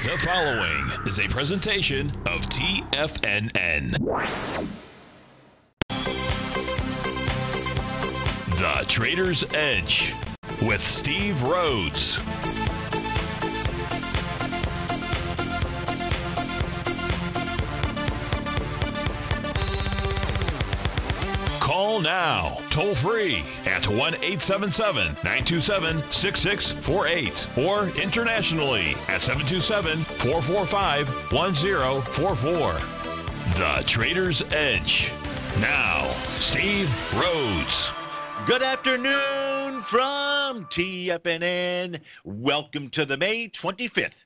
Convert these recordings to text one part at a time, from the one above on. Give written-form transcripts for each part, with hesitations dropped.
The following is a presentation of TFNN. The Trader's Edge with Steve Rhodes. Call now, toll free at 1-877-927-6648 or internationally at 727-445-1044. The Trader's Edge. Now, Steve Rhodes. Good afternoon from TFNN. Welcome to the May 25th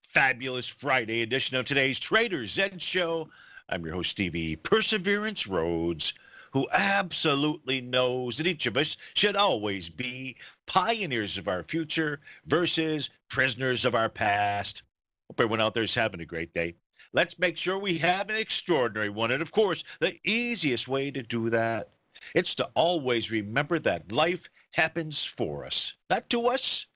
fabulous Friday edition of today's Trader's Edge Show. I'm your host, Stevie Perseverance Rhodes, who absolutely knows that each of us should always be pioneers of our future versus prisoners of our past. Hope everyone out there is having a great day. Let's make sure we have an extraordinary one. And of course, the easiest way to do that, it's to always remember that life happens for us, not to us.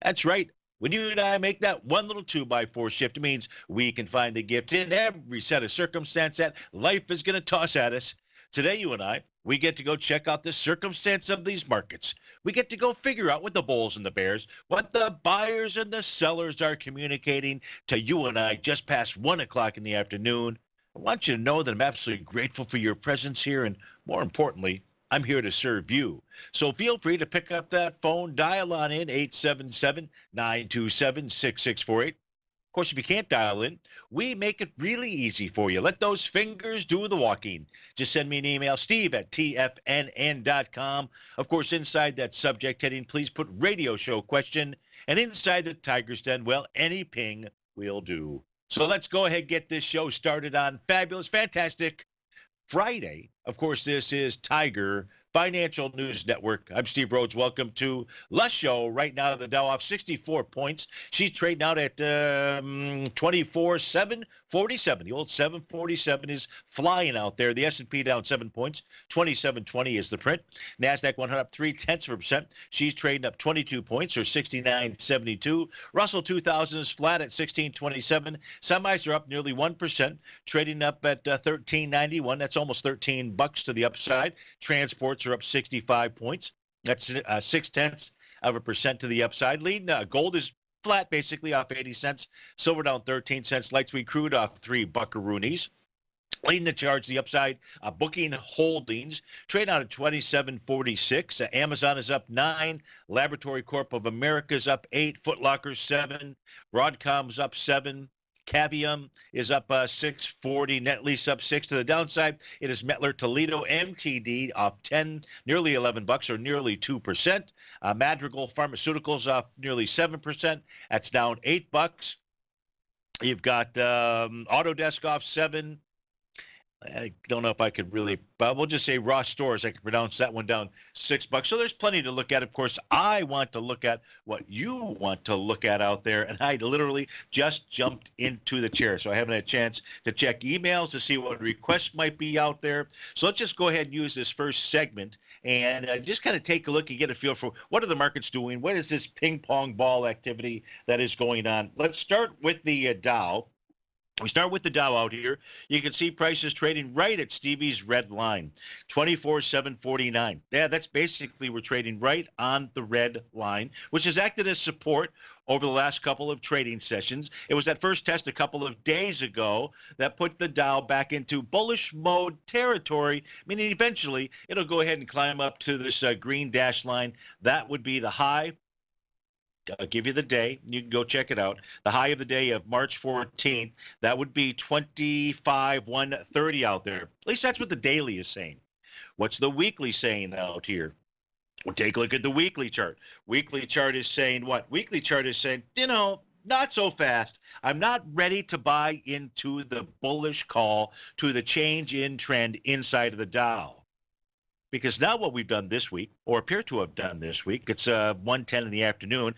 That's right. When you and I make that one little 2x4 shift, it means we can find the gift in every set of circumstance that life is going to toss at us. Today, you and I, we get to go check out the circumstance of these markets. We get to go figure out what the bulls and the bears, what the buyers and the sellers are communicating to you and I just past 1 o'clock in the afternoon. I want you to know that I'm absolutely grateful for your presence here, and more importantly, I'm here to serve you. So feel free to pick up that phone, dial on in 877-927-6648. Of course, if you can't dial in, we make it really easy for you. Let those fingers do the walking. Just send me an email, steve@tfnn.com. Of course, inside that subject heading, please put radio show question. And inside the Tiger's Den, well, any ping will do. So let's go ahead and get this show started on fabulous, fantastic Friday. Of course, this is Tiger Financial News Network. I'm Steve Rhodes. Welcome to the show. Right now, the Dow off 64 points. She's trading out at 24,747. The old 747 is flying out there. The S&P down 7 points. 2720 is the print. NASDAQ 100 up 0.3%. She's trading up 22 points, or 69.72. Russell 2000 is flat at 1627. Semis are up nearly 1%, trading up at 1391. That's almost $13 to the upside. Transports are up 65 points. That's 0.6% to the upside. Leading gold is flat, basically off 80 cents. Silver down 13 cents. Light sweet crude off 3 buckaroonies. Leading the charge, the upside, Booking Holdings trade out at 27.46. Amazon is up 9. Laboratory Corp of America is up 8. Foot Locker 7. Broadcom's up 7. Cavium is up 6.40. Net lease up 6 to the downside. It is Mettler Toledo MTD off 10, nearly $11, or nearly 2%. Madrigal Pharmaceuticals off nearly 7%. That's down $8. You've got Autodesk off 7. I don't know if I could really, but we'll just say Ross Stores. I can pronounce that one down $6. So there's plenty to look at. Of course, I want to look at what you want to look at out there. And I literally just jumped into the chair. So I haven't had a chance to check emails to see what requests might be out there. So let's just go ahead and use this first segment and just kind of take a look and get a feel for what are the markets doing? What is this ping pong ball activity that is going on? Let's start with the Dow. We start with the Dow out here. You can see prices trading right at Stevie's red line, 24,749. Yeah, that's basically we're trading right on the red line, which has acted as support over the last couple of trading sessions. It was that first test a couple of days ago that put the Dow back into bullish mode territory, meaning eventually it'll go ahead and climb up to this green dash line. That would be the high. I'll give you the day. You can go check it out. The high of the day of March 14th, that would be 25,130 out there. At least that's what the daily is saying. What's the weekly saying out here? We'll take a look at the weekly chart. Weekly chart is saying what? Weekly chart is saying, not so fast. I'm not ready to buy into the bullish call to the change in trend inside of the Dow. Because now what we've done this week, or appear to have done this week, it's 1:10 in the afternoon.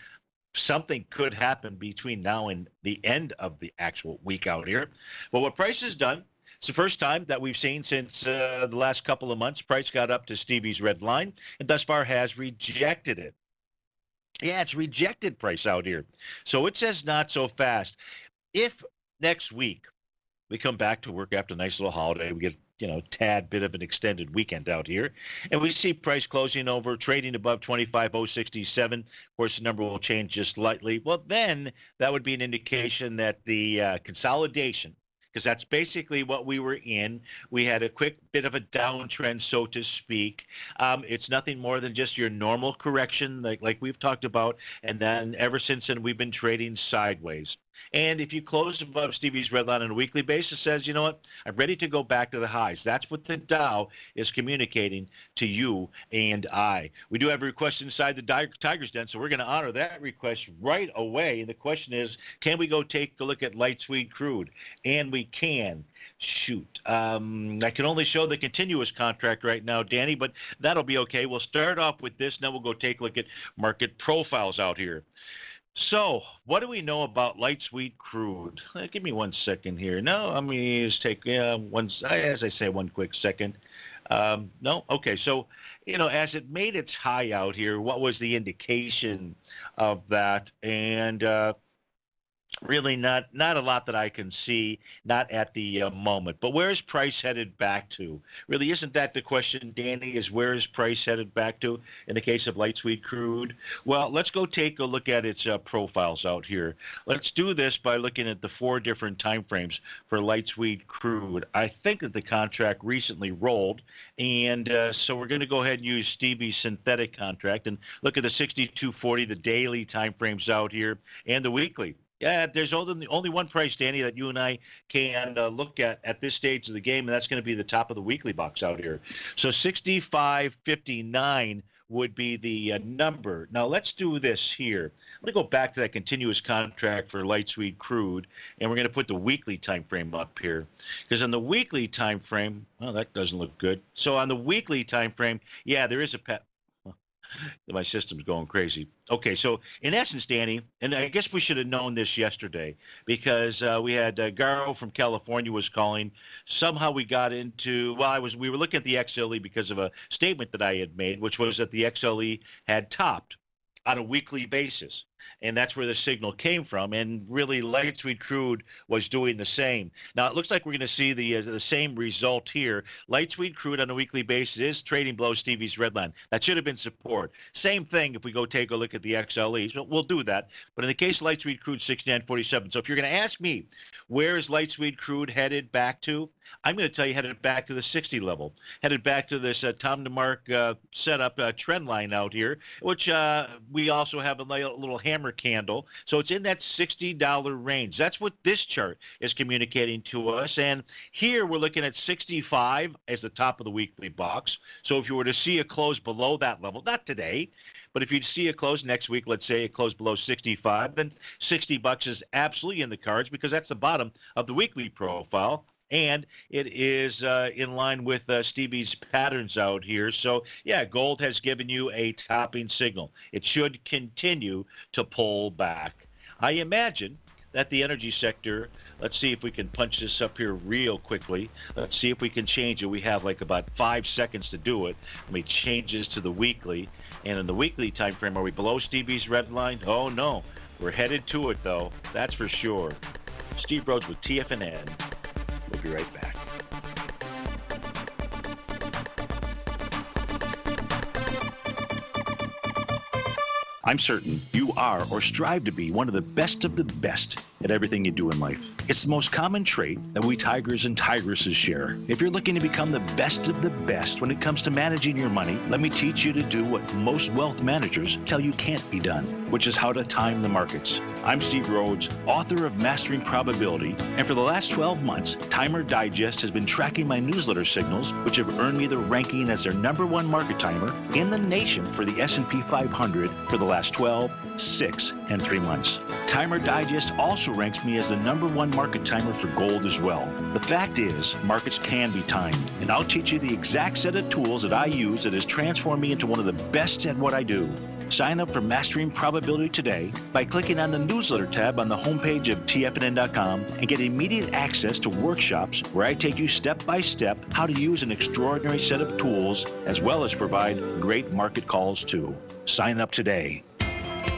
Something could happen between now and the end of the actual week out here. But what price has done, it's the first time that we've seen since the last couple of months, price got up to Stevie's red line and thus far has rejected it. Yeah, it's rejected price out here. So it says not so fast. If next week we come back to work after a nice little holiday, we get, tad bit of an extended weekend out here, and we see price closing over, trading above 25,067. Of course, the number will change just slightly. Well, then that would be an indication that the consolidation, because that's basically what we were in. We had a quick bit of a downtrend, so to speak. It's nothing more than just your normal correction, like we've talked about. And then ever since then, we've been trading sideways. And if you close above Stevie's red line on a weekly basis, says, you know what, I'm ready to go back to the highs. That's what the Dow is communicating to you and I. We do have a request inside the Tiger's Den, so we're going to honor that request right away. And the question is, can we go take a look at light sweet crude? And we can. Shoot. I can only show the continuous contract right now, Danny, but that'll be okay. We'll start off with this, and then we'll go take a look at market profiles out here. So, what do we know about light sweet crude? Give me 1 second here. No, let me just take as I say, 1 quick second. No, okay. So, as it made its high out here, what was the indication of that? And really not a lot that I can see, not at the moment. But where is price headed back to? Really, isn't that the question, Danny, is where is price headed back to in the case of light sweet crude? Well, let's go take a look at its profiles out here. Let's do this by looking at the 4 different time frames for light sweet crude. I think that the contract recently rolled, and so we're going to go ahead and use Stevie's synthetic contract and look at the 6240, the daily time frames out here, and the weekly. Yeah, there's only one price, Danny, that you and I can look at this stage of the game, and that's going to be the top of the weekly box out here. So 65.59 would be the number. Now, let's do this here. I'm going to go back to that continuous contract for light sweet crude, and we're going to put the weekly time frame up here. Because on the weekly time frame, well, that doesn't look good. So on the weekly time frame, yeah, there is a my system's going crazy. Okay, so in essence, Danny, and I guess we should have known this yesterday because we had Garo from California was calling. Somehow we got into, we were looking at the XLE because of a statement that I had made, which was that the XLE had topped on a weekly basis. And that's where the signal came from. And really, light sweet crude was doing the same. Now, it looks like we're going to see the same result here. Light sweet crude on a weekly basis is trading below Stevie's red line. That should have been support. Same thing if we go take a look at the XLE. So we'll do that. But in the case of light sweet crude, 69.47. So if you're going to ask me, where is light sweet crude headed back to? I'm going to tell you headed back to the 60 level, headed back to this Tom DeMark setup trend line out here, which we also have a little hammer candle. So it's in that $60 range. That's what this chart is communicating to us. And here we're looking at 65 as the top of the weekly box. So if you were to see a close below that level, not today, but if you'd see a close next week, let's say it closed below 65, then $60 is absolutely in the cards because that's the bottom of the weekly profile. And it is in line with Stevie's patterns out here. So, yeah, gold has given you a topping signal. It should continue to pull back. I imagine that the energy sector, let's see if we can punch this up here real quickly. Let's see if we can change it. We have like about 5 seconds to do it. Let me change this to the weekly. And in the weekly time frame, are we below Stevie's red line? Oh, no. We're headed to it, though. That's for sure. Steve Rhodes with TFNN. We'll be right back. I'm certain you are or strive to be one of the best at everything you do in life. It's the most common trait that we tigers and tigresses share. If you're looking to become the best of the best when it comes to managing your money, let me teach you to do what most wealth managers tell you can't be done, which is how to time the markets. I'm Steve Rhodes, author of Mastering Probability, and for the last 12 months, Timer Digest has been tracking my newsletter signals, which have earned me the ranking as their #1 market timer in the nation for the S&P 500 for the last 12, 6, and 3 months. Timer Digest also ranks me as the #1 market timer for gold as well. The fact is, markets can be timed, and I'll teach you the exact set of tools that I use that has transformed me into one of the best at what I do. Sign up for Mastering Probability today by clicking on the newsletter tab on the homepage of TFNN.com and get immediate access to workshops where I take you step by step how to use an extraordinary set of tools as well as provide great market calls too. Sign up today.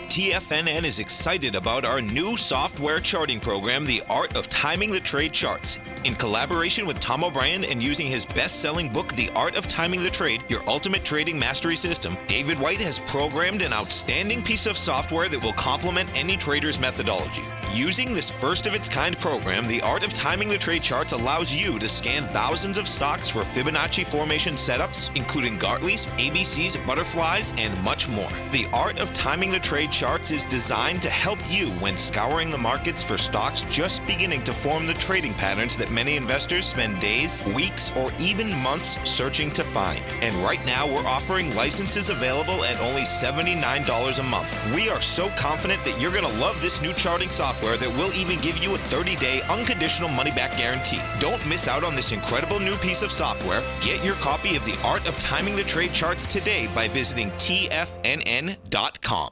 TFNN is excited about our new software charting program, The Art of Timing the Trade Charts. In collaboration with Tom O'Brien and using his best-selling book, The Art of Timing the Trade, Your Ultimate Trading Mastery System, David White has programmed an outstanding piece of software that will complement any trader's methodology. Using this first-of-its-kind program, The Art of Timing the Trade Charts allows you to scan thousands of stocks for Fibonacci formation setups, including Gartley's, ABC's, butterflies, and much more. The Art of Timing the Trade Charts is designed to help you when scouring the markets for stocks just beginning to form the trading patterns that many investors spend days, weeks, or even months searching to find. And right now, we're offering licenses available at only $79 a month. We are so confident that you're going to love this new charting software that will even give you a 30-day unconditional money-back guarantee. Don't miss out on this incredible new piece of software. Get your copy of The Art of Timing the Trade Charts today by visiting TFNN.com.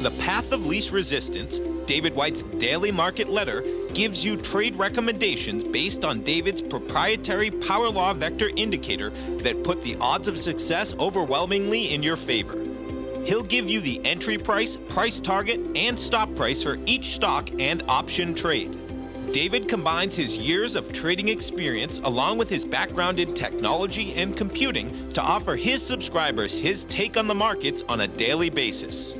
The Path of Least Resistance, David White's daily market letter, gives you trade recommendations based on David's proprietary power law vector indicator that put the odds of success overwhelmingly in your favor. He'll give you the entry price, price target, and stop price for each stock and option trade. David combines his years of trading experience along with his background in technology and computing to offer his subscribers his take on the markets on a daily basis.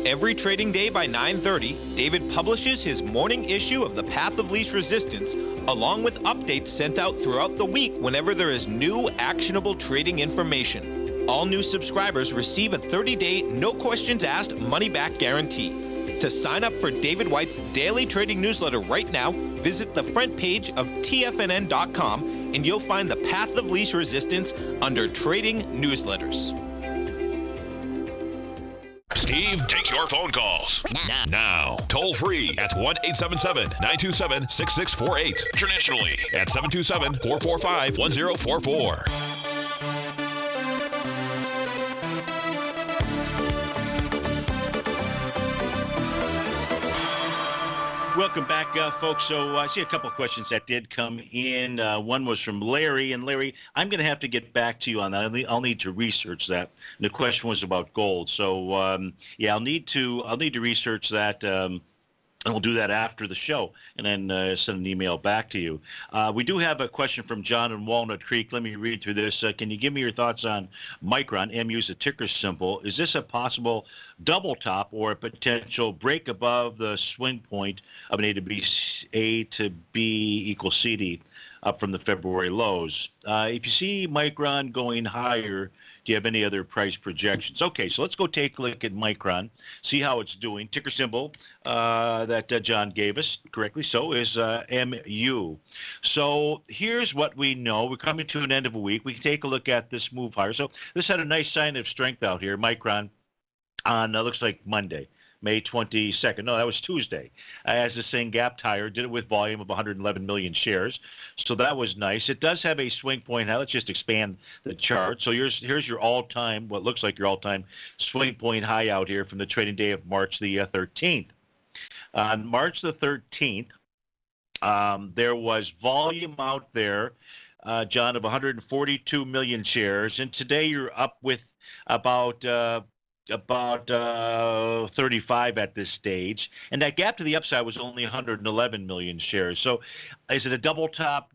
Every trading day by 9:30, David publishes his morning issue of The Path of Least Resistance, along with updates sent out throughout the week whenever there is new actionable trading information. All new subscribers receive a 30-day, no questions asked money-back guarantee. To sign up for David White's daily trading newsletter right now, visit the front page of TFNN.com and you'll find The Path of Least Resistance under Trading Newsletters. Steve takes your phone calls now. Toll free at 1-877-927-6648. Internationally at 727-445-1044. Welcome back, folks. So I see a couple of questions that did come in. One was from Larry. And Larry, I'm going to have to get back to you on that. I'll need to research that. And the question was about gold. So, yeah, I'll need to research that. And we'll do that after the show and then send an email back to you. We do have a question from John in Walnut Creek. Let me read through this. Can you give me your thoughts on Micron? MU is a ticker symbol. Is this a possible double top or a potential break above the swing point of an A to B equals CD up from the February lows? If you see Micron going higher, do you have any other price projections? Okay, so let's go take a look at Micron, see how it's doing. Ticker symbol that John gave us, correctly so, is MU. So here's what we know. We're coming to an end of a week. We can take a look at this move higher. So this had a nice sign of strength out here, Micron, on looks like Monday. May 22nd. No, that was Tuesday. As this thing gapped higher, did it with volume of 111 million shares. So that was nice. It does have a swing point. Now let's just expand the chart. So here's your all-time, what looks like your all-time swing point high out here from the trading day of March the 13th. On March the 13th, there was volume out there, John, of 142 million shares. And today you're up with about 35 at this stage, and that gap to the upside was only 111 million shares. So is it a double top?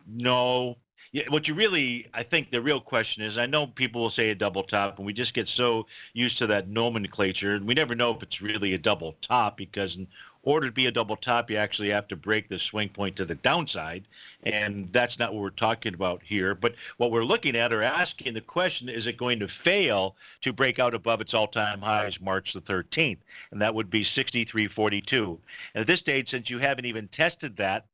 No. Yeah, what you really, I think the real question is, I know people will say a double top, and we just get so used to that nomenclature, and we never know if it's really a double top, because in order to be a double top, you actually have to break the swing point to the downside, and that's not what we're talking about here. But what we're looking at or asking the question, is it going to fail to break out above its all-time highs March the 13th? And that would be 63.42. And at this stage, since you haven't even tested that,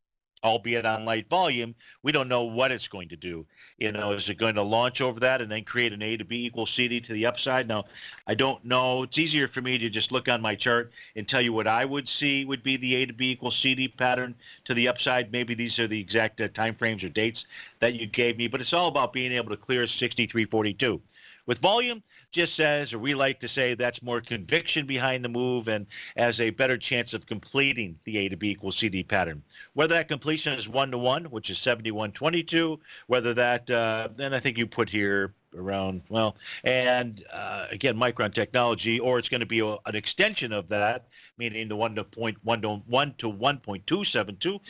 albeit on light volume, we don't know what it's going to do. You know, is it going to launch over that and then create an A to B equals CD to the upside? Now, I don't know. It's easier for me to just look on my chart and tell you what I would see would be the A to B equals CD pattern to the upside. Maybe these are the exact time frames or dates that you gave me, but it's all about being able to clear 63.42. With volume, just says, or we like to say, that's more conviction behind the move and as a better chance of completing the A to B equals CD pattern. Whether that completion is 1-to-1, which is 71.22, whether that, then I think you put here around, well, and again, Micron Technology, or it's going to be an extension of that, meaning the 1 to 1.272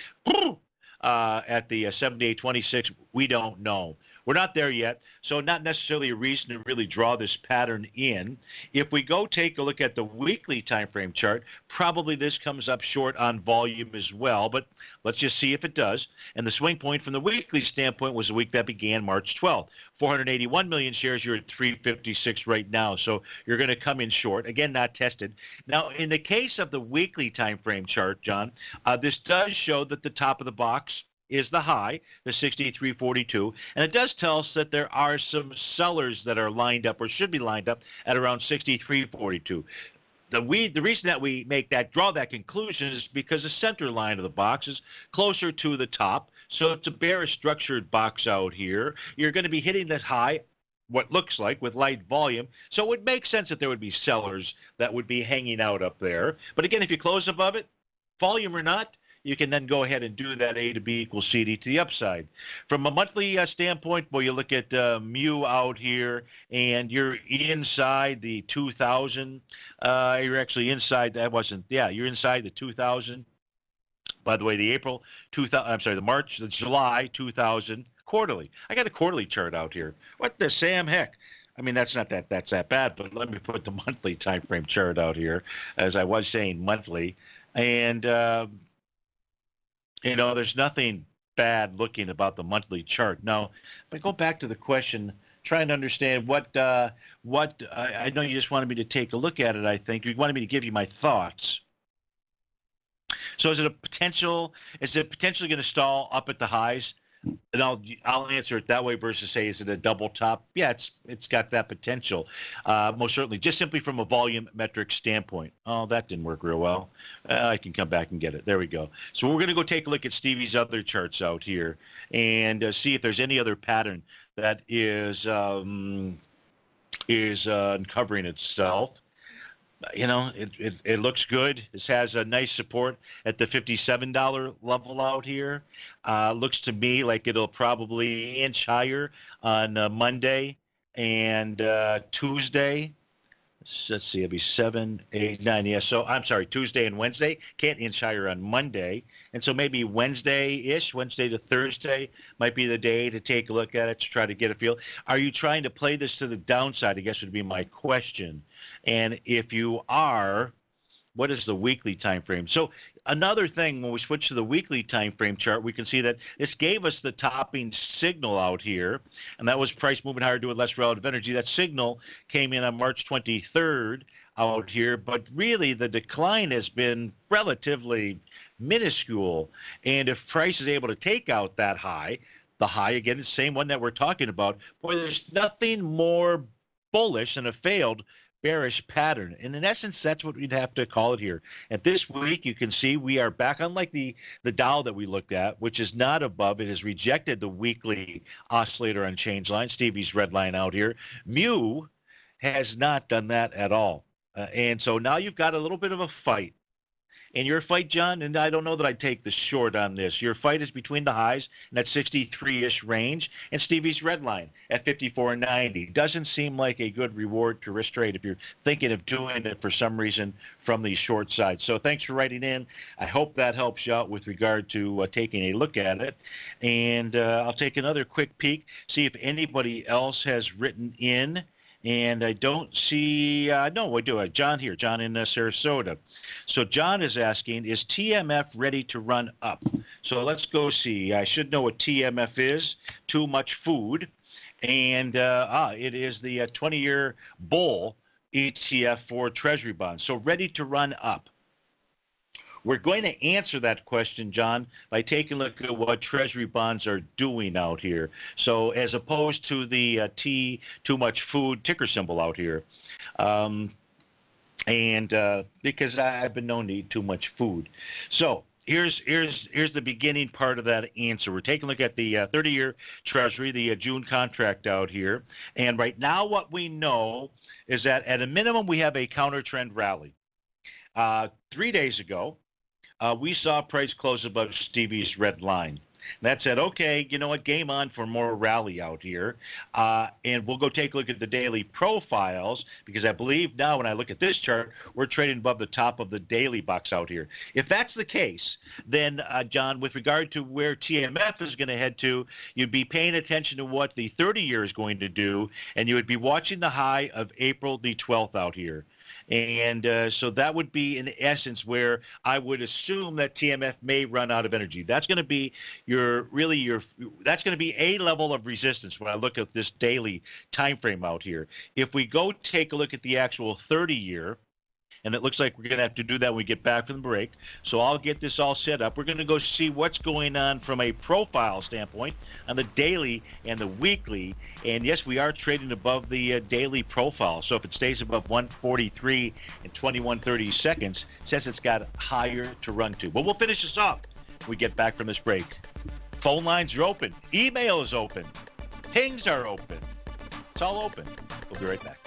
at the 78.26. We don't know. We're not there yet, so not necessarily a reason to really draw this pattern in. If we go take a look at the weekly time frame chart, probably this comes up short on volume as well, but let's just see if it does. And the swing point from the weekly standpoint was the week that began March 12th. 481 million shares, you're at 356 right now, so you're going to come in short. Again, not tested. Now, in the case of the weekly time frame chart, John, this does show that the top of the box is the high, the 63.42, and it does tell us that there are some sellers that are lined up or should be lined up at around 63.42. The reason that we draw that conclusion is because the center line of the box is closer to the top, so it's a bearish structured box out here. You're going to be hitting this high, what looks like, with light volume, so it would make sense that there would be sellers that would be hanging out up there. But again, if you close above it, volume or not, you can then go ahead and do that A to B equals CD to the upside. From a monthly standpoint, you look at Mu out here, and you're inside the 2,000. You're actually inside, you're inside the 2,000. By the way, the the July 2000 quarterly. I got a quarterly chart out here. What the Sam heck? I mean, that's not that's that bad, but let me put the monthly time frame chart out here, as I was saying monthly. And there's nothing bad looking about the monthly chart. Now, if I go back to the question, trying to understand what I know you just wanted me to take a look at it, I think. You wanted me to give you my thoughts. So is it potentially going to stall up at the highs? And I'll answer it that way versus say, is it a double top? Yeah, it's got that potential, most certainly, just simply from a volume metric standpoint. Oh, that didn't work real well. I can come back and get it. There we go. So we're going to go take a look at Stevie's other charts out here and see if there's any other pattern that is uncovering itself. It looks good. This has a nice support at the $57 level out here. Looks to me like it'll probably inch higher on Monday and Tuesday. Let's see, it'll be 7, 8, 9. Yeah, so I'm sorry, Tuesday and Wednesday. Can't inch higher on Monday. And so maybe Wednesday-ish, Wednesday to Thursday might be the day to take a look at it to try to get a feel. Are you trying to play this to the downside, I guess would be my question. And if you are, what is the weekly time frame? So another thing, when we switch to the weekly time frame chart, we can see that this gave us the topping signal out here, and that was price moving higher due to less relative energy. That signal came in on March 23rd out here, but really the decline has been relatively minuscule. And if price is able to take out that high, the high, again, the same one that we're talking about, boy, there's nothing more bullish than a failed bearish pattern. And in essence, that's what we'd have to call it here. And this week, you can see we are back, unlike the Dow that we looked at, which is not above. It has rejected the weekly oscillator on change line, Stevie's red line out here. Mu has not done that at all. And so now you've got a little bit of a fight. And your fight, John, and I don't know that I'd take the short on this. Your fight is between the highs in that 63-ish range and Stevie's red line at 54.90. Doesn't seem like a good reward to risk trade if you're thinking of doing it for some reason from the short side. So thanks for writing in. I hope that helps you out with regard to taking a look at it. And I'll take another quick peek, see if anybody else has written in. And I don't see, no, we do. John here, John in Sarasota. So John is asking, is TMF ready to run up? So let's go see. I should know what TMF is, too much food. And it is the 20-year bull ETF for Treasury bonds. So ready to run up. We're going to answer that question, John, by taking a look at what Treasury bonds are doing out here. So as opposed to the too much food ticker symbol out here. Because I've been known to eat too much food. So here's the beginning part of that answer. We're taking a look at the 30-year Treasury, the June contract out here. And right now what we know is that at a minimum we have a counter trend rally. 3 days ago, we saw price close above Stevie's red line. That said, okay, you know what? Game on for more rally out here. And we'll go take a look at the daily profiles, because I believe now when I look at this chart, we're trading above the top of the daily box out here. If that's the case, then, John, with regard to where TMF is going to head to, you'd be paying attention to what the 30-year is going to do, and you would be watching the high of April the 12th out here. And so that would be, in essence, where I would assume that TMF may run out of energy. That's going to be that's going to be a level of resistance when I look at this daily time frame out here. If we go take a look at the actual 30-year, and it looks like we're going to have to do that when we get back from the break. So I'll get this all set up. We're going to go see what's going on from a profile standpoint on the daily and the weekly. And yes, we are trading above the daily profile. So if it stays above 143 and 21/30 seconds, it says it's got higher to run to. But we'll finish this off when we get back from this break. Phone lines are open. Email is open. Pings are open. It's all open. We'll be right back.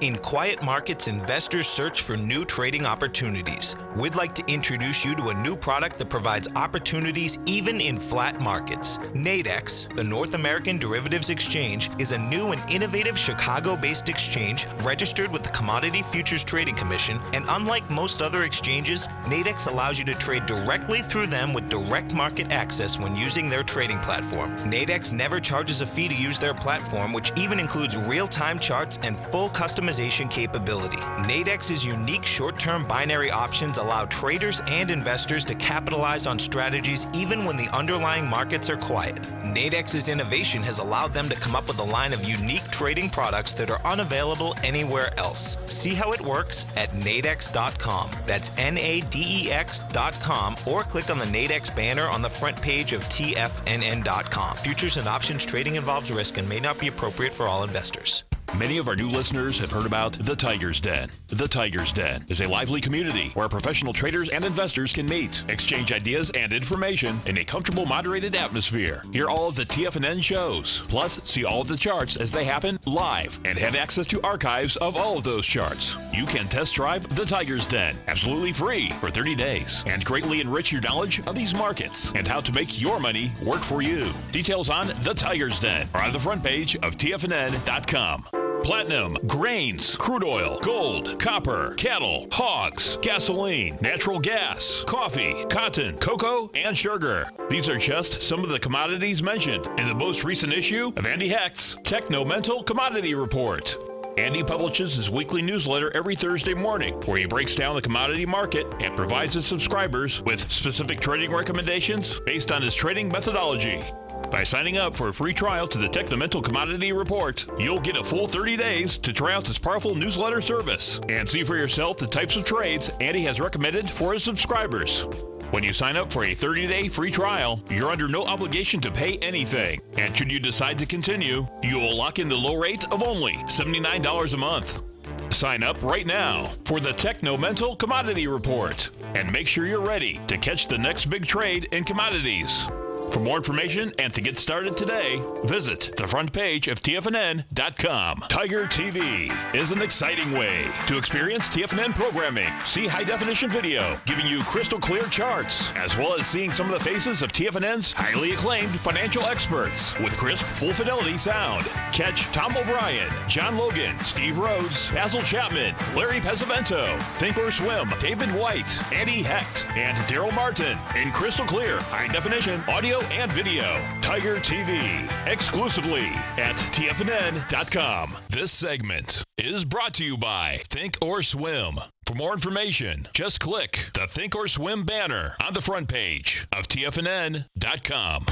In quiet markets, investors search for new trading opportunities. We'd like to introduce you to a new product that provides opportunities even in flat markets. Nadex, the North American Derivatives Exchange, is a new and innovative Chicago-based exchange registered with the Commodity Futures Trading Commission, and unlike most other exchanges, Nadex allows you to trade directly through them with direct market access when using their trading platform. Nadex never charges a fee to use their platform, which even includes real-time charts and full customization capability. Nadex's unique short-term binary options allow traders and investors to capitalize on strategies even when the underlying markets are quiet. Nadex's innovation has allowed them to come up with a line of unique trading products that are unavailable anywhere else. See how it works at nadex.com. That's NADEX.com, or click on the Nadex banner on the front page of TFNN.com. Futures and options trading involves risk and may not be appropriate for all investors. Many of our new listeners have heard about the Tiger's Den. The Tiger's Den is a lively community where professional traders and investors can meet, exchange ideas and information in a comfortable, moderated atmosphere. Hear all of the TFNN shows, plus see all of the charts as they happen live, and have access to archives of all of those charts. You can test drive the Tiger's Den absolutely free for 30 days and greatly enrich your knowledge of these markets and how to make your money work for you. Details on the Tiger's Den are on the front page of TFNN.com. Platinum, grains, crude oil, gold, copper, cattle, hogs, gasoline, natural gas, coffee, cotton, cocoa, and sugar. These are just some of the commodities mentioned in the most recent issue of Andy Hecht's Techno-Mental Commodity Report. Andy publishes his weekly newsletter every Thursday morning, where he breaks down the commodity market and provides his subscribers with specific trading recommendations based on his trading methodology. By signing up for a free trial to the Techno-Mental Commodity Report, you'll get a full 30 days to try out this powerful newsletter service and see for yourself the types of trades Andy has recommended for his subscribers. When you sign up for a 30-day free trial, you're under no obligation to pay anything. And should you decide to continue, you will lock in the low rate of only $79 a month. Sign up right now for the Techno-Mental Commodity Report and make sure you're ready to catch the next big trade in commodities. For more information and to get started today, visit the front page of TFNN.com. Tiger TV is an exciting way to experience TFNN programming. See high-definition video, giving you crystal clear charts, as well as seeing some of the faces of TFNN's highly acclaimed financial experts with crisp, full-fidelity sound. Catch Tom O'Brien, John Logan, Steve Rhodes, Basil Chapman, Larry Pesavento, Think or Swim, David White, Andy Hecht, and Daryl Martin in crystal clear, high-definition audio and video. Tiger TV, exclusively at TFNN.com. This segment is brought to you by Think or Swim. For more information, just click the Think or Swim banner on the front page of TFNN.com.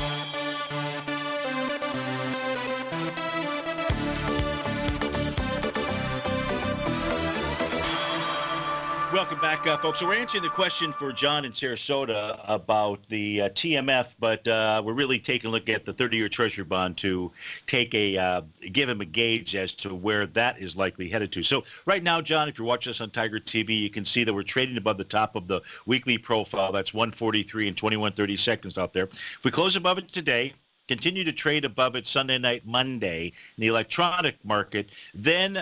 Welcome back, folks. So we're answering the question for John in Sarasota about the TMF, but we're really taking a look at the 30-year Treasury bond to take give him a gauge as to where that is likely headed to. So right now, John, if you're watching us on Tiger TV, you can see that we're trading above the top of the weekly profile. That's 143 and 21/30 seconds out there. If we close above it today, continue to trade above it Sunday night, Monday in the electronic market, then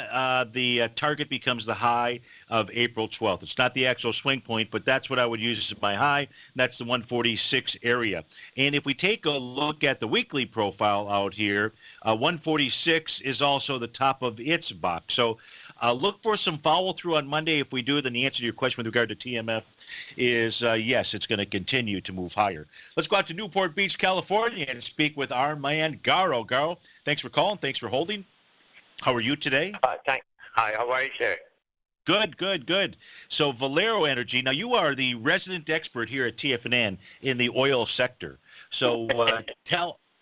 the target becomes the high of April 12th. It's not the actual swing point, but that's what I would use as my high. That's the 146 area. And if we take a look at the weekly profile out here, 146 is also the top of its box. So look for some follow through on Monday. If we do, then the answer to your question with regard to TMF is yes, it's going to continue to move higher. Let's go out to Newport Beach, California, and speak with our man, Garo. Garo, thanks for calling. Thanks for holding. How are you today? Hi, how are you, sir? Good, good, good. So Valero Energy, now you are the resident expert here at TFNN in the oil sector. So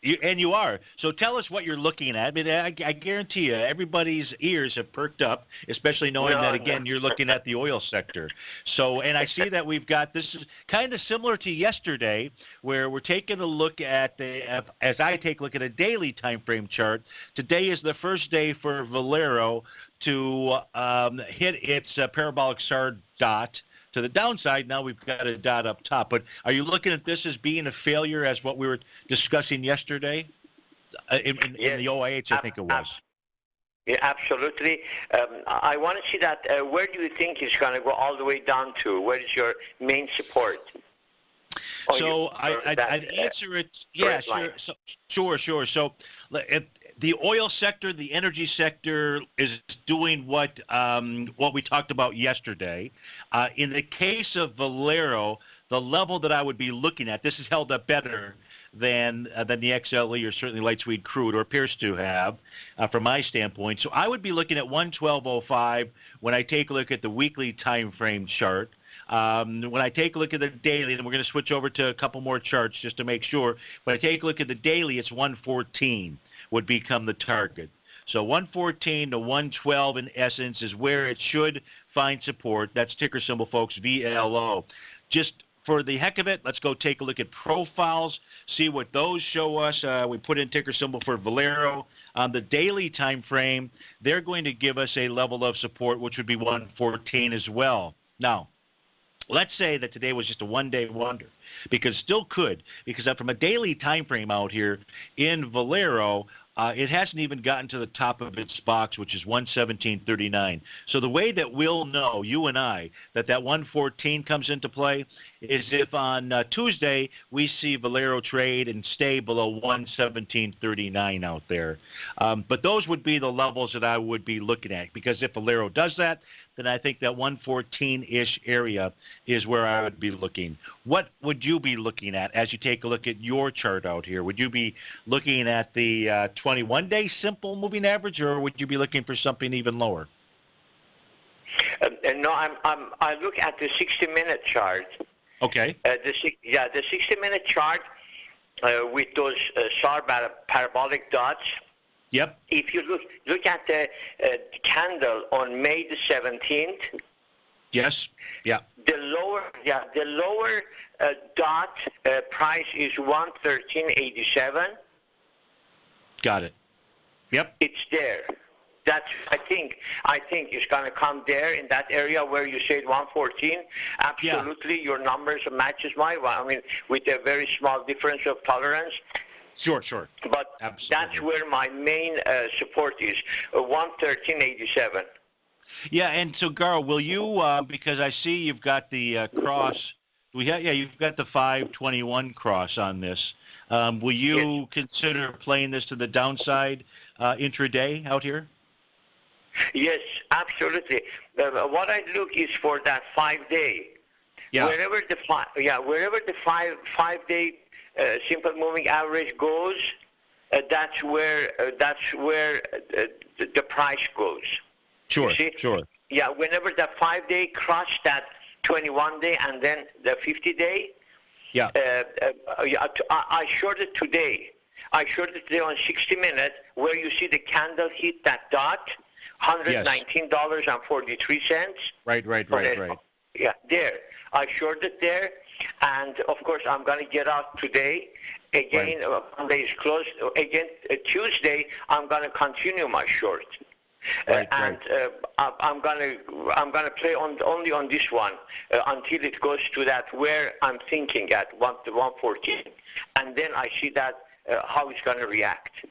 you are. So tell us what you're looking at. I mean, I guarantee you, everybody's ears have perked up, especially knowing that, again, you're looking at the oil sector. So, and I see that we've got, this is kind of similar to yesterday, where we're taking a look at, as I take a look at a daily time frame chart. Today is the first day for Valero to hit its parabolic SAR dot to the downside. Now we've got a dot up top. But are you looking at this as being a failure, as what we were discussing yesterday in the OIH, I think it was? Yeah, absolutely. I want to see that. Where do you think it's going to go all the way down to? Where is your main support? So I'd answer it. Yeah, sure. So the oil sector, the energy sector is doing what we talked about yesterday. In the case of Valero, the level that I would be looking at, this is held up better than the XLE or certainly light sweet crude, or appears to have, from my standpoint. So I would be looking at 112.05 when I take a look at the weekly time frame chart. When I take a look at the daily, and we're going to switch over to a couple more charts just to make sure. When I take a look at the daily, it's 114 would become the target. So 114 to 112 in essence is where it should find support. That's ticker symbol, folks, VLO. Just for the heck of it, let's go take a look at profiles, see what those show us. We put in ticker symbol for Valero. On the daily time frame, they're going to give us a level of support, which would be 114 as well. Now, let's say that today was just a one-day wonder, because still could, because from a daily time frame out here in Valero, it hasn't even gotten to the top of its box, which is 117.39. So the way that we'll know, you and I, that 114 comes into play is if on Tuesday we see Valero trade and stay below 117.39 out there. But those would be the levels that I would be looking at, because if Valero does that, then I think that 114-ish area is where I would be looking. What would you be looking at as you take a look at your chart out here? Would you be looking at the 21-day simple moving average, or would you be looking for something even lower? No, I look at the 60-minute chart. Okay. The 60-minute chart with those SAR parabolic dots. Yep. If you look at the candle on May the 17th. Yes. Yeah. The lower dot price is 113.87. Got it. Yep. It's there. That's I think it's going to come there in that area where you said 114. Absolutely, yeah. Your numbers matches my one. I mean, with a very small difference of tolerance. Sure. But absolutely. That's where my main support is, 113.87. Yeah, and so Garo, will you? Because I see you've got the cross. You've got the 521 cross on this. Will you consider playing this to the downside intraday out here? Yes, absolutely. What I look is for that 5-day. Yeah. Wherever the five-day simple moving average goes, that's where the price goes. Sure. Yeah. Whenever the 5-day cross that 21-day and then the 50-day. Yeah. I shorted today. I shorted today on 60 minutes where you see the candle hit that dot, $119.43. Right. Yeah, there. I shorted there, and of course I'm going to get out today. Again, Monday is closed. Again, Tuesday I'm going to continue my short. I'm going to play only on this one until it goes to that where I'm thinking at 114, and then I see that how it's going to react.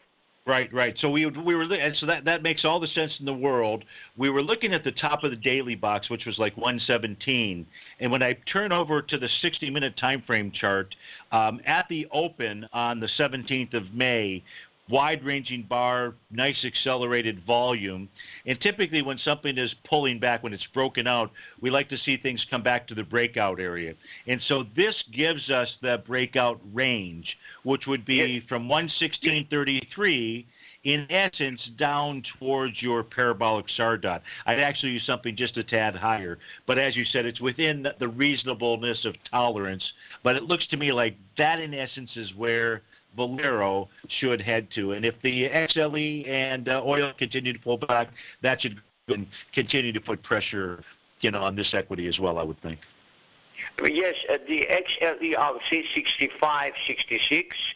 Right. So we were and so that makes all the sense in the world. We were looking at the top of the daily box, which was like 117, and when I turn over to the 60-minute time frame chart, at the open on the 17th of May, wide-ranging bar, nice accelerated volume, and typically when something is pulling back, when it's broken out, we like to see things come back to the breakout area, and so this gives us the breakout range, which would be from 116.33 in essence down towards your parabolic SAR dot. I'd actually use something just a tad higher, but as you said, it's within the reasonableness of tolerance, but it looks to me like that in essence is where Valero should head to. And if the XLE and oil continue to pull back, that should continue to put pressure, on this equity as well, I would think. Yes, the XLE, I would say 65, 66,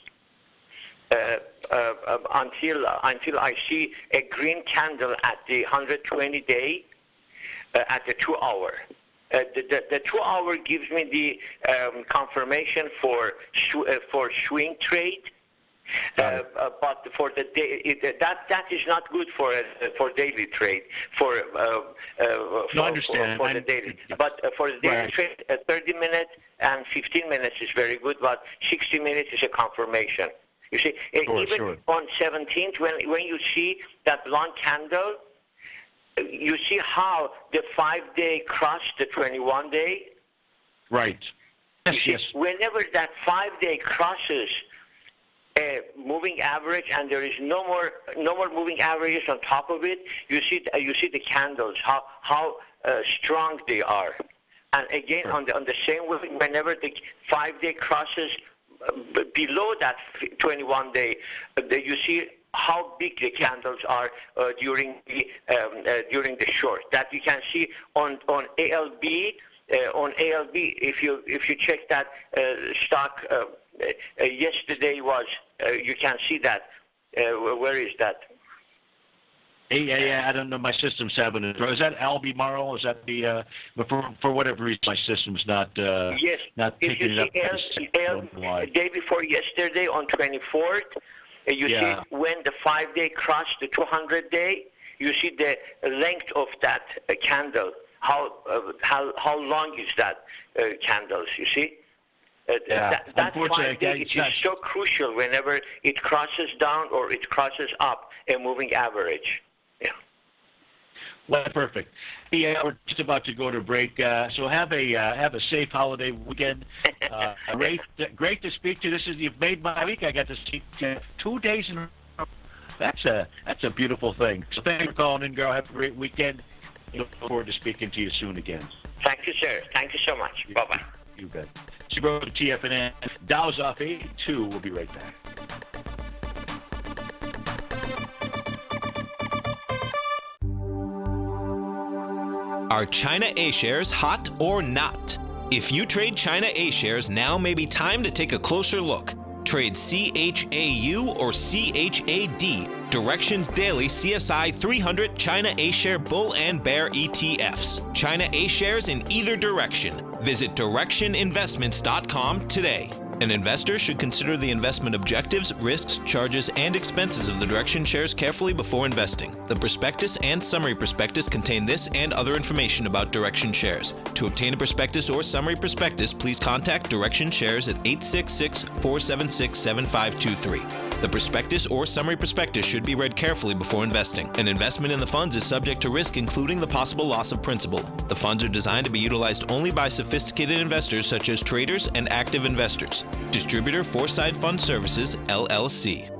until I see a green candle at the 120-day, at the 2-hour. The 2-hour gives me the confirmation for swing trade, but for the day, that is not good for daily trade. For the daily, but for the daily trade, 30 minutes and 15 minutes is very good, but 60 minutes is a confirmation. You see, on 17th, when you see that long candle, you see how the 5-day crossed the 21-day? Right. Yes. Whenever that 5-day crosses a moving average and there is no more moving averages on top of it, you see the candles, how strong they are. And again, on the same way, whenever the 5-day crosses below that 21-day, you see how big the candles are during the short. That you can see on ALB. If you check that stock yesterday was, you can see that. Where is that? Yeah, I don't know. My system's having it. Is that Albemarle? Is that the? For whatever reason, my system's not. Yes. Not picking it up. The day before yesterday on 24th. You see when the 5-day crossed the 200-day, you see the length of that candle. How long is that candles? You see, that 5-day is so crucial whenever it crosses down or it crosses up a moving average. Yeah. Well, perfect. Yeah, we're just about to go to break, so have a safe holiday weekend. Great to speak to you. You've made my week. I got to speak 2 days in a row. That's a beautiful thing. So thanks for calling in, girl. Have a great weekend. Look forward to speaking to you soon again. Thank you, sir. Thank you so much. Bye-bye. You bet. So go to TFNN. Dow's off 82. We'll be right back. Are China A-shares hot or not? If you trade China A-shares, now may be time to take a closer look. Trade CHAU or CHAD, Directions Daily CSI 300 China A-share Bull and Bear ETFs. China A-shares in either direction. Visit directioninvestments.com today. An investor should consider the investment objectives, risks, charges, and expenses of the Direction shares carefully before investing. The prospectus and summary prospectus contain this and other information about Direction shares. To obtain a prospectus or summary prospectus, please contact Direction shares at 866-476-7523. The prospectus or summary prospectus should be read carefully before investing. An investment in the funds is subject to risk, including the possible loss of principal. The funds are designed to be utilized only by sophisticated investors such as traders and active investors. Distributor Foresight Fund Services, LLC.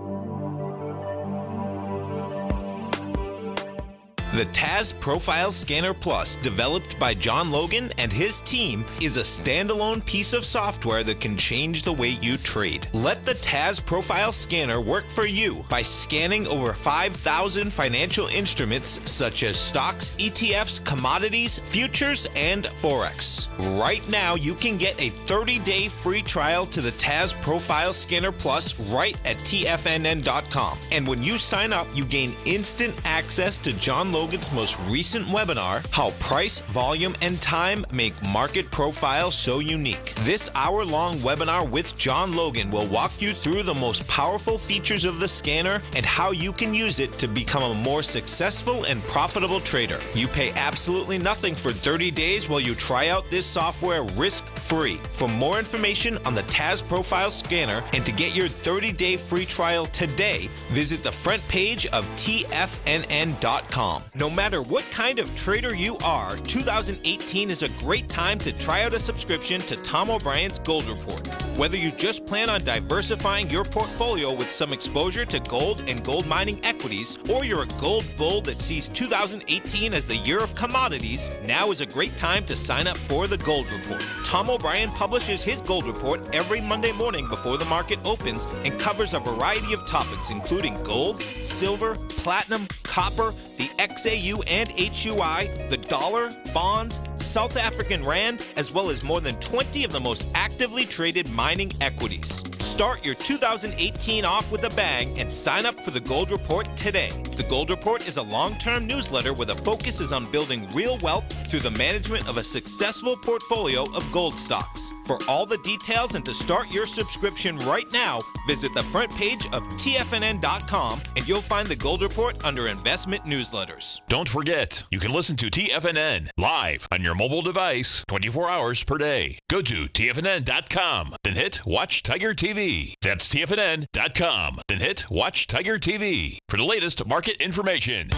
The TAS Profile Scanner Plus, developed by John Logan and his team, is a standalone piece of software that can change the way you trade. Let the TAS Profile Scanner work for you by scanning over 5,000 financial instruments such as stocks, ETFs, commodities, futures, and Forex. Right now, you can get a 30-day free trial to the TAS Profile Scanner Plus right at TFNN.com. And when you sign up, you gain instant access to John Logan Logan's most recent webinar, How Price, Volume, and Time Make Market Profile So Unique. This hour-long webinar with John Logan will walk you through the most powerful features of the scanner and how you can use it to become a more successful and profitable trader. You pay absolutely nothing for 30 days while you try out this software risk-free. For more information on the TAS Profile Scanner and to get your 30-day free trial today, visit the front page of TFNN.com. No matter what kind of trader you are, 2018 is a great time to try out a subscription to Tom O'Brien's Gold Report. Whether you just plan on diversifying your portfolio with some exposure to gold and gold mining equities, or you're a gold bull that sees 2018 as the year of commodities, now is a great time to sign up for the Gold Report. Tom O'Brien publishes his Gold Report every Monday morning before the market opens and covers a variety of topics including gold, silver, platinum, copper, the XAU and HUI, the dollar, bonds, South African rand, as well as more than 20 of the most actively traded mining equities. Start your 2018 off with a bang and sign up for the Gold Report today. The Gold Report is a long-term newsletter where the focus is on building real wealth through the management of a successful portfolio of gold stocks. For all the details and to start your subscription right now, visit the front page of TFNN.com and you'll find the Gold Report under Investment Newsletters. Don't forget, you can listen to TFNN live on your mobile device 24 hours per day. Go to TFNN.com, then hit Watch Tiger TV. That's TFNN.com, then hit Watch Tiger TV for the latest market information.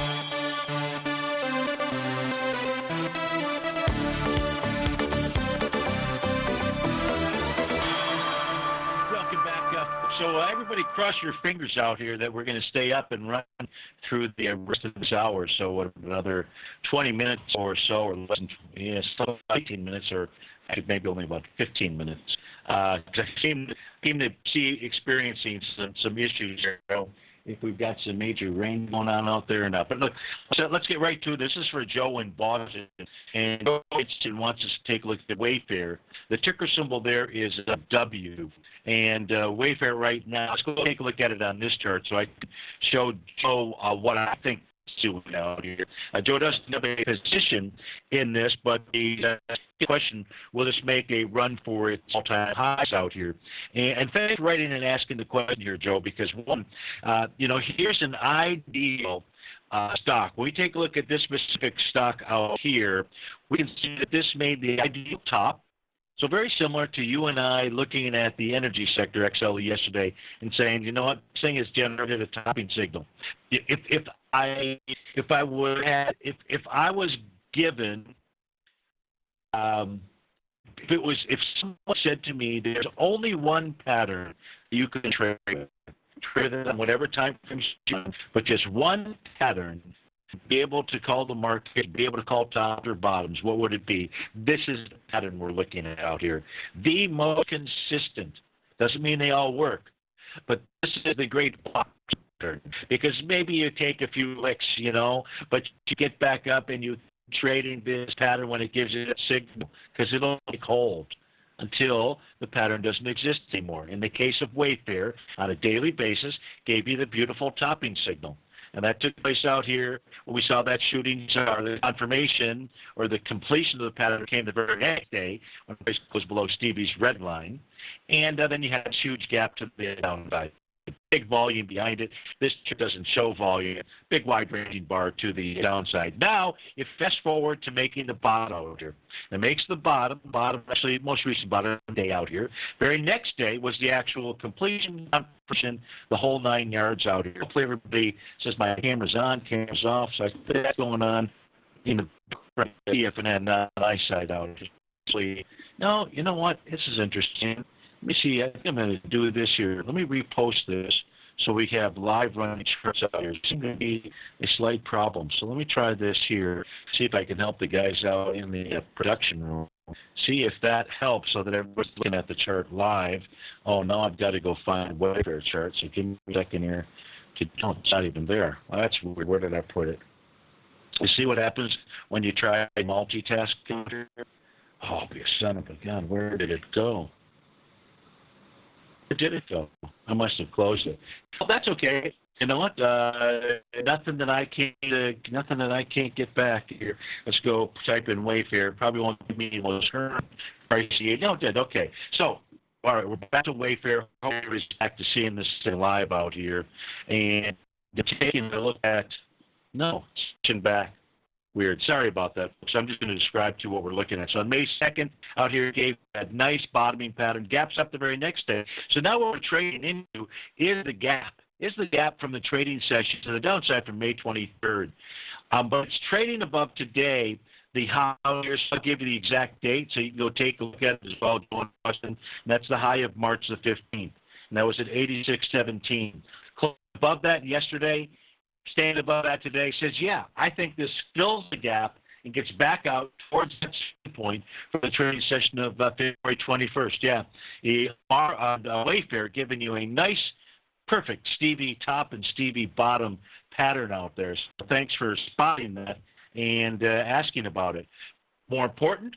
So everybody cross your fingers out here that we're going to stay up and run through the rest of this hour. So what, another 20 minutes or so, or less than 18 minutes, or maybe only about 15 minutes. I seem to see experiencing some issues here. If we've got some major rain going on out there or not. But look, so let's get right to it. This is for Joe in Boston. And Joe wants us to take a look at Wayfair. The ticker symbol there is a W. And Wayfair right now, let's go take a look at it on this chart so I can show Joe what I think it's doing out here. Joe doesn't have a position in this, but the question, will this make a run for its all-time highs out here? And thanks for writing and asking the question here, Joe, because one, here's an ideal stock. When we take a look at this specific stock out here, we can see that this made the ideal top. So very similar to you and I looking at the energy sector XLE yesterday and saying, you know what, this thing has generated a topping signal. If I was given, if someone said to me, there's only one pattern you can trade it on whatever time frame, but just one pattern, be able to call the market, be able to call tops or bottoms, what would it be? This is the pattern we're looking at out here. The most consistent. Doesn't mean they all work, but this is the great pattern. Because maybe you take a few licks, but you get back up and you trading this pattern when it gives you that signal, because it'll take hold until the pattern doesn't exist anymore. In the case of Wayfair, on a daily basis, gave you the beautiful topping signal. And that took place out here when we saw that shooting star. The confirmation or the completion of the pattern came the very next day when the price goes below Stevie's red line. And then you had a huge gap to the downside. Big volume behind it. This chart doesn't show volume. Big wide-ranging bar to the downside. Now, you fast forward to making the bottom out here. It makes the bottom, actually most recent bottom day out here. Very next day was the actual completion, the whole 9 yards out here. Hopefully everybody says my camera's on, camera's off, so I think that's going on in the TFNN, not my side out here. No, you know what? This is interesting. Let me see. I think I'm going to do this here. Let me repost this so we have live running charts out here. It seems to be a slight problem. So let me try this here, see if I can help the guys out in the production room. See if that helps so that everybody's looking at the chart live. Oh, now I've got to go find Wayfair chart. So give me a second here. Oh, it's not even there. Well, that's weird. Where did I put it? You see what happens when you try multitasking? Oh, you son of a gun. Where did it go? Where did it go? I must have closed it. Well, that's okay. You know what? Nothing that I can't get back here. Let's go type in Wayfair. Probably won't give me those pricey. No, it did. Okay. So, all right, we're back to Wayfair. Wayfair is back to seeing this thing live out here, and taking a look at. No, switching back. Weird. Sorry about that. So I'm just going to describe to you what we're looking at. So on May 2nd, out here, gave that nice bottoming pattern, gaps up the very next day. So now what we're trading into is the gap. Is the gap from the trading session to the downside from May 23rd. But it's trading above today. The high here, so I'll give you the exact date so you can go take a look at it as well, John Austin. And that's the high of March the 15th. And that was at 86.17. Above that yesterday, staying above that today, says, yeah, I think this fills the gap and gets back out towards that point for the trading session of February 21st. Yeah, Wayfair giving you a nice, perfect Stevie top and Stevie bottom pattern out there. So thanks for spotting that and asking about it. More important,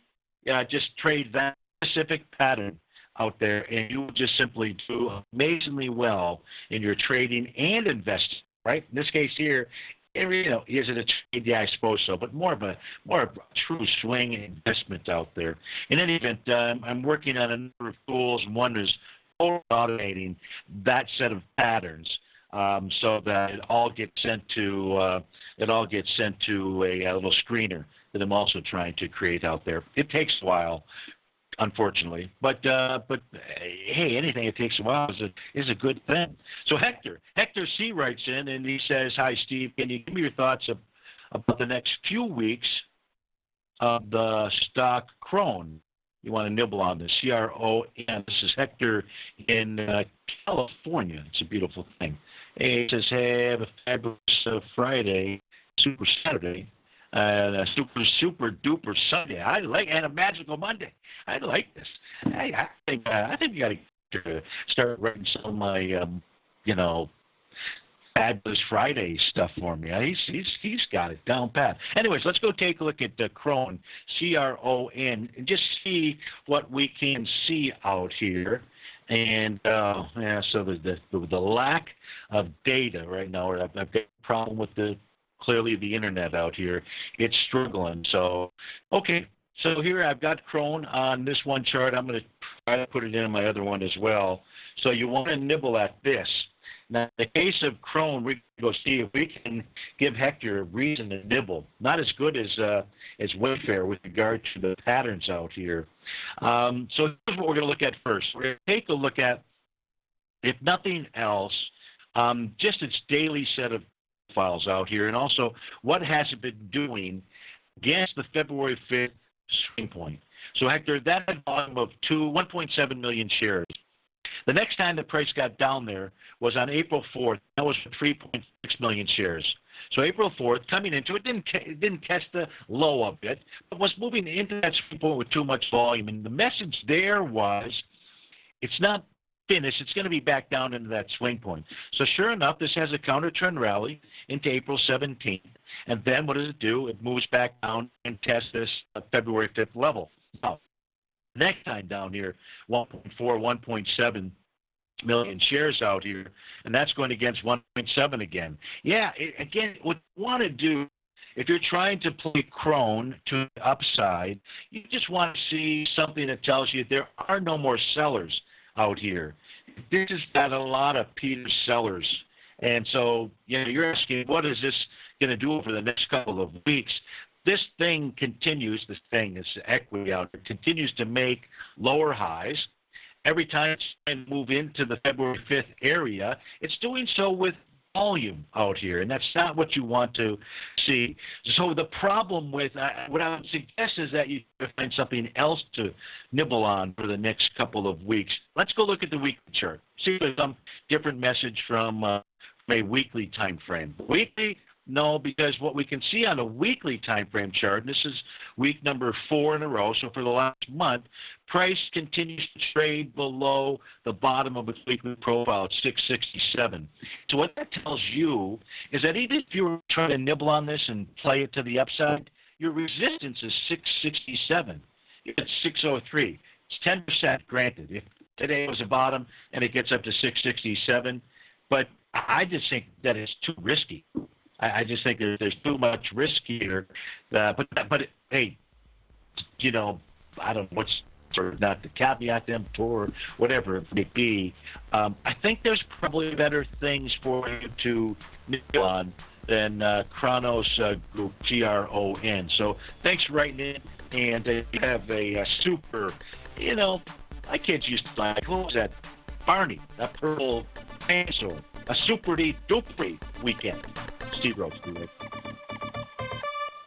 just trade that specific pattern out there, and you will just simply do amazingly well in your trading and investing. Right? In this case here, is it a trade? Yeah, I suppose so, but more of a true swing investment out there. In any event, I'm working on a number of tools, and one is automating that set of patterns so that it all gets sent to a little screener that I'm also trying to create out there. It takes a while, unfortunately, but hey, anything that takes a while is a good thing. So Hector C writes in and he says, "Hi Steve, can you give me your thoughts about the next few weeks of the stock Crone? You want to nibble on this? CRON. This is Hector in California. It's a beautiful thing. He says, have a fabulous Friday, Super Saturday." A super duper Sunday. And a magical Monday. I like this. I think you got to start writing some of my fabulous Friday stuff for me. He's got it down pat. Anyways, let's go take a look at the Crone, CRON, and just see what we can see out here. And so the lack of data right now, I've got a problem with clearly the internet out here. It's struggling. So, okay. So here I've got Crone on this one chart. I'm going to try to put it in my other one as well. So you want to nibble at this. Now, in the case of Crone, we can go see if we can give Hector a reason to nibble. Not as good as Wayfair with regard to the patterns out here. So here's what we're going to look at first. We're going to take a look at, if nothing else, just its daily set of files out here, and also what has it been doing against the February 5th swing point. So Hector, that had a volume of 1.7 million shares. The next time the price got down there was on April 4th. That was 3.6 million shares. So April 4th, coming into it, didn't catch the low of it, but was moving into that swing point with too much volume. And the message there was, it's not finished. It's going to be back down into that swing point. So sure enough, this has a counter trend rally into April 17th. And then what does it do? It moves back down and tests this February 5th level. Now, next time down here, 1.7 million shares out here, and that's going against 1.7 again. Yeah, again, what you want to do, if you're trying to play Crone to the upside, you just want to see something that tells you there are no more sellers out here. This has got a lot of Peter sellers. And so, you're asking, what is this going to do over the next couple of weeks? This thing continues, this equity out there, continues to make lower highs. Every time it's trying to move into the February 5th area, it's doing so with volume out here, and that's not what you want to see. So the problem with what I would suggest is that you find something else to nibble on for the next couple of weeks. Let's go look at the weekly chart. See if there's some different message from a weekly time frame. Weekly, no, because what we can see on a weekly time frame chart, and this is week number 4 in a row, so for the last month, price continues to trade below the bottom of its weekly profile at 667. So what that tells you is that even if you were trying to nibble on this and play it to the upside, your resistance is 667. It's 603. It's 10%, granted. If today was a bottom and it gets up to 667, but I just think that it's too risky. I just think that there's too much risk here. But hey, you know, I don't know what's sort of not the caveat emptor or whatever it may be. I think there's probably better things for you to nibble on than Kronos Group, Gron. So thanks for writing in, and you have a super, you know, my kids used to like, what was that? Barney, that purple dinosaur, a super-duper weekend. Steve Rhodes,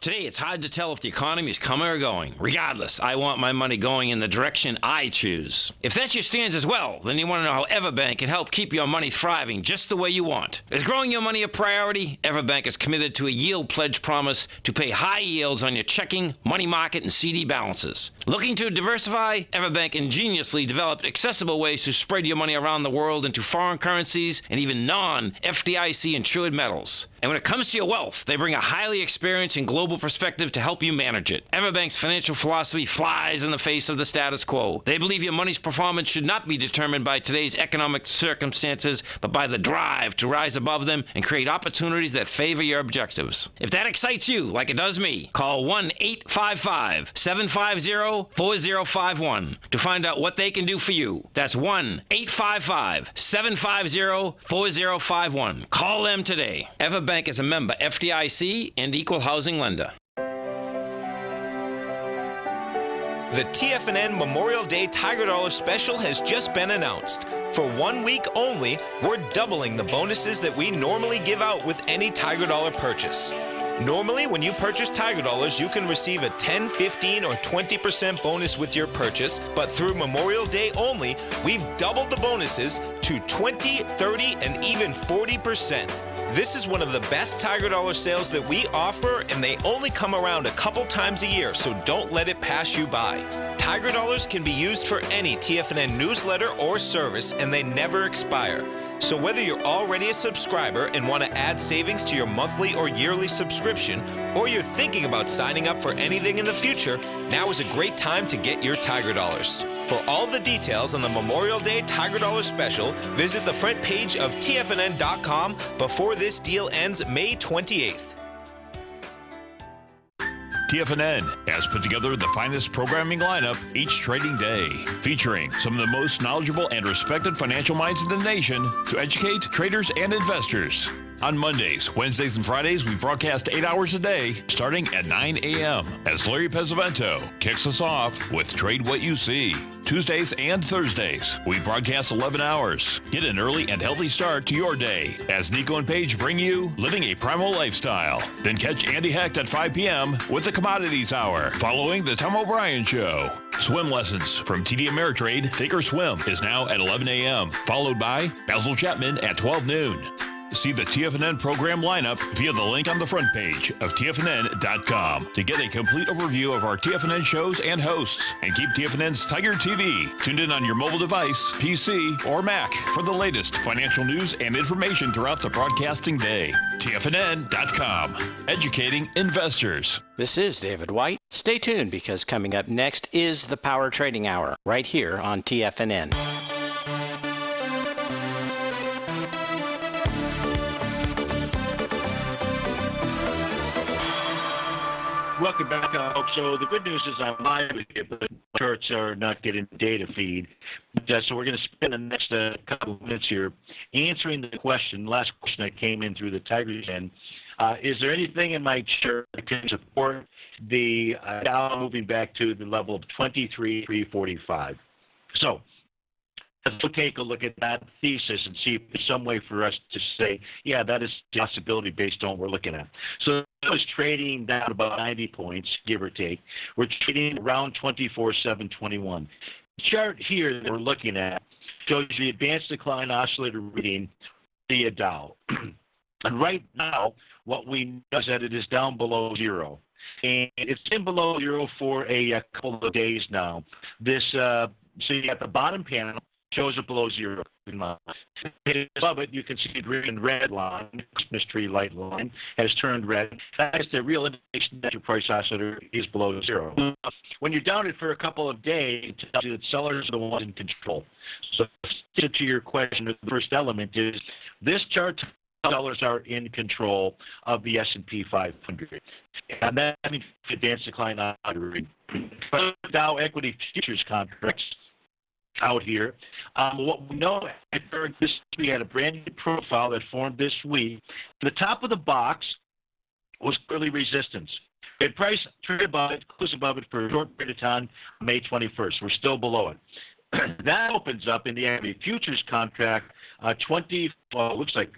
Today, it's hard to tell if the economy is coming or going. Regardless, I want my money going in the direction I choose. If that's your stance as well, then you want to know how Everbank can help keep your money thriving just the way you want. Is growing your money a priority? Everbank is committed to a yield pledge promise to pay high yields on your checking, money market, and CD balances. Looking to diversify? Everbank ingeniously developed accessible ways to spread your money around the world into foreign currencies and even non-FDIC insured metals. And when it comes to your wealth, they bring a highly experienced and global perspective to help you manage it. Everbank's financial philosophy flies in the face of the status quo. They believe your money's performance should not be determined by today's economic circumstances, but by the drive to rise above them and create opportunities that favor your objectives. If that excites you, like it does me, call 1-855-750-4051 to find out what they can do for you. That's 1-855-750-4051. Call them today. Everbank is a member FDIC and equal housing lender. The TFNN Memorial Day Tiger Dollar Special has just been announced. For 1 week only, we're doubling the bonuses that we normally give out with any Tiger Dollar purchase. Normally, when you purchase Tiger Dollars, you can receive a 10, 15, or 20% bonus with your purchase, but through Memorial Day only, we've doubled the bonuses to 20, 30, and even 40%. This is one of the best Tiger Dollar sales that we offer, and they only come around a couple times a year, so don't let it pass you by. Tiger Dollars can be used for any TFNN newsletter or service, and they never expire. So whether you're already a subscriber and want to add savings to your monthly or yearly subscription, or you're thinking about signing up for anything in the future, now is a great time to get your Tiger Dollars. For all the details on the Memorial Day Tiger Dollar Special, visit the front page of TFNN.com before this deal ends May 28th. TFNN has put together the finest programming lineup each trading day, featuring some of the most knowledgeable and respected financial minds in the nation to educate traders and investors. On Mondays, Wednesdays, and Fridays, we broadcast 8 hours a day, starting at 9 a.m. as Larry Pesavento kicks us off with Trade What You See. Tuesdays and Thursdays, we broadcast 11 hours. Get an early and healthy start to your day as Nico and Paige bring you Living a Primal Lifestyle. Then catch Andy Hecht at 5 p.m. with the Commodities Hour, following the Tom O'Brien Show. Swim lessons from TD Ameritrade Thinkorswim is now at 11 a.m., followed by Basil Chapman at 12 noon. See the TFNN program lineup via the link on the front page of TFNN.com to get a complete overview of our TFNN shows and hosts. And keep TFNN's TigerTV tuned in on your mobile device, PC, or Mac for the latest financial news and information throughout the broadcasting day. TFNN.com, educating investors. This is David White. Stay tuned because coming up next is the Power Trading Hour right here on TFNN. Welcome back, folks. So the good news is I'm live with you, but charts are not getting the data feed. So we're going to spend the next couple of minutes here answering the last question that came in through the TigerTV. Is there anything in my chart that can support the Dow moving back to the level of 23,345? So let's take a look at that thesis and see if there's some way for us to say, yeah, that is a possibility based on what we're looking at. So I was trading down about 90 points, give or take. We're trading around 24,721. The chart here that we're looking at shows the advanced decline oscillator reading via Dow. And right now, what we know is that it is down below zero. And it's been below zero for a couple of days now. So you got the bottom panel shows it below zero. Above it, you can see the green and red line, Christmas tree light line, has turned red. That's the real indication that your price oscillator is below zero. When you're down it for a couple of days, it tells you that sellers are the ones in control. So to your question, the first element is this chart. Sellers are in control of the S&P 500, and that means advanced decline monitoring. Dow equity futures contracts out here. What we know, we had a brand new profile that formed this week. The top of the box was clearly resistance. It price traded above it, close above it for a short period of time, May 21st. We're still below it. That opens up in the equity futures contract 20. Well, it looks like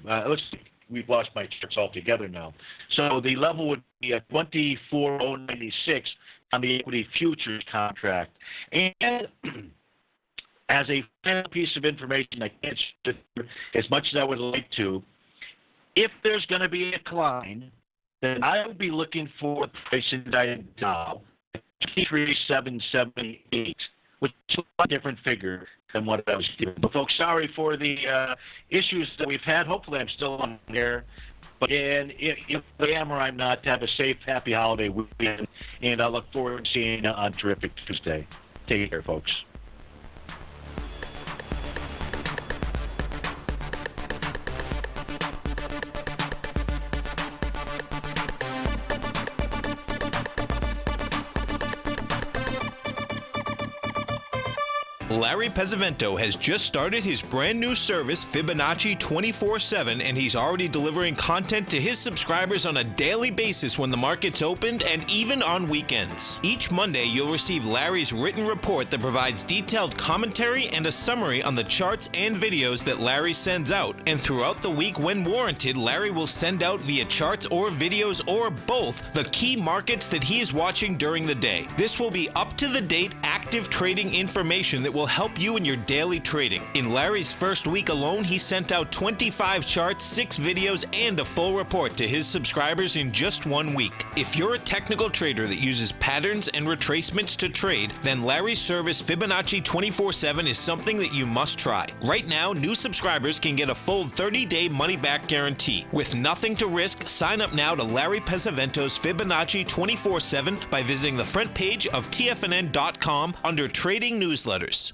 we've lost my charts altogether now. So the level would be at 24,096 on the equity futures contract. And as a final piece of information, I can't share as much as I would like to. If there's going to be a decline, then I would be looking for the price in Dow 23,778. Which is a different figure than what I was given. But folks, sorry for the issues that we've had. Hopefully I'm still on there. But if I am or I'm not, have a safe, happy holiday weekend. And I look forward to seeing you on Terrific Tuesday. Take care, folks. Larry Pesavento has just started his brand new service, Fibonacci 24/7, and he's already delivering content to his subscribers on a daily basis when the market's opened and even on weekends. Each Monday, you'll receive Larry's written report that provides detailed commentary and a summary on the charts and videos that Larry sends out. And throughout the week, when warranted, Larry will send out via charts or videos or both the key markets that he is watching during the day. This will be up-to-the-date, active trading information that will help you in your daily trading. In Larry's first week alone, he sent out 25 charts, 6 videos, and a full report to his subscribers in just 1 week. If you're a technical trader that uses patterns and retracements to trade, then Larry's service Fibonacci 24/7 is something that you must try. Right now, new subscribers can get a full 30-day money-back guarantee. With nothing to risk, sign up now to Larry Pesavento's Fibonacci 24/7 by visiting the front page of TFNN.com under Trading Newsletters.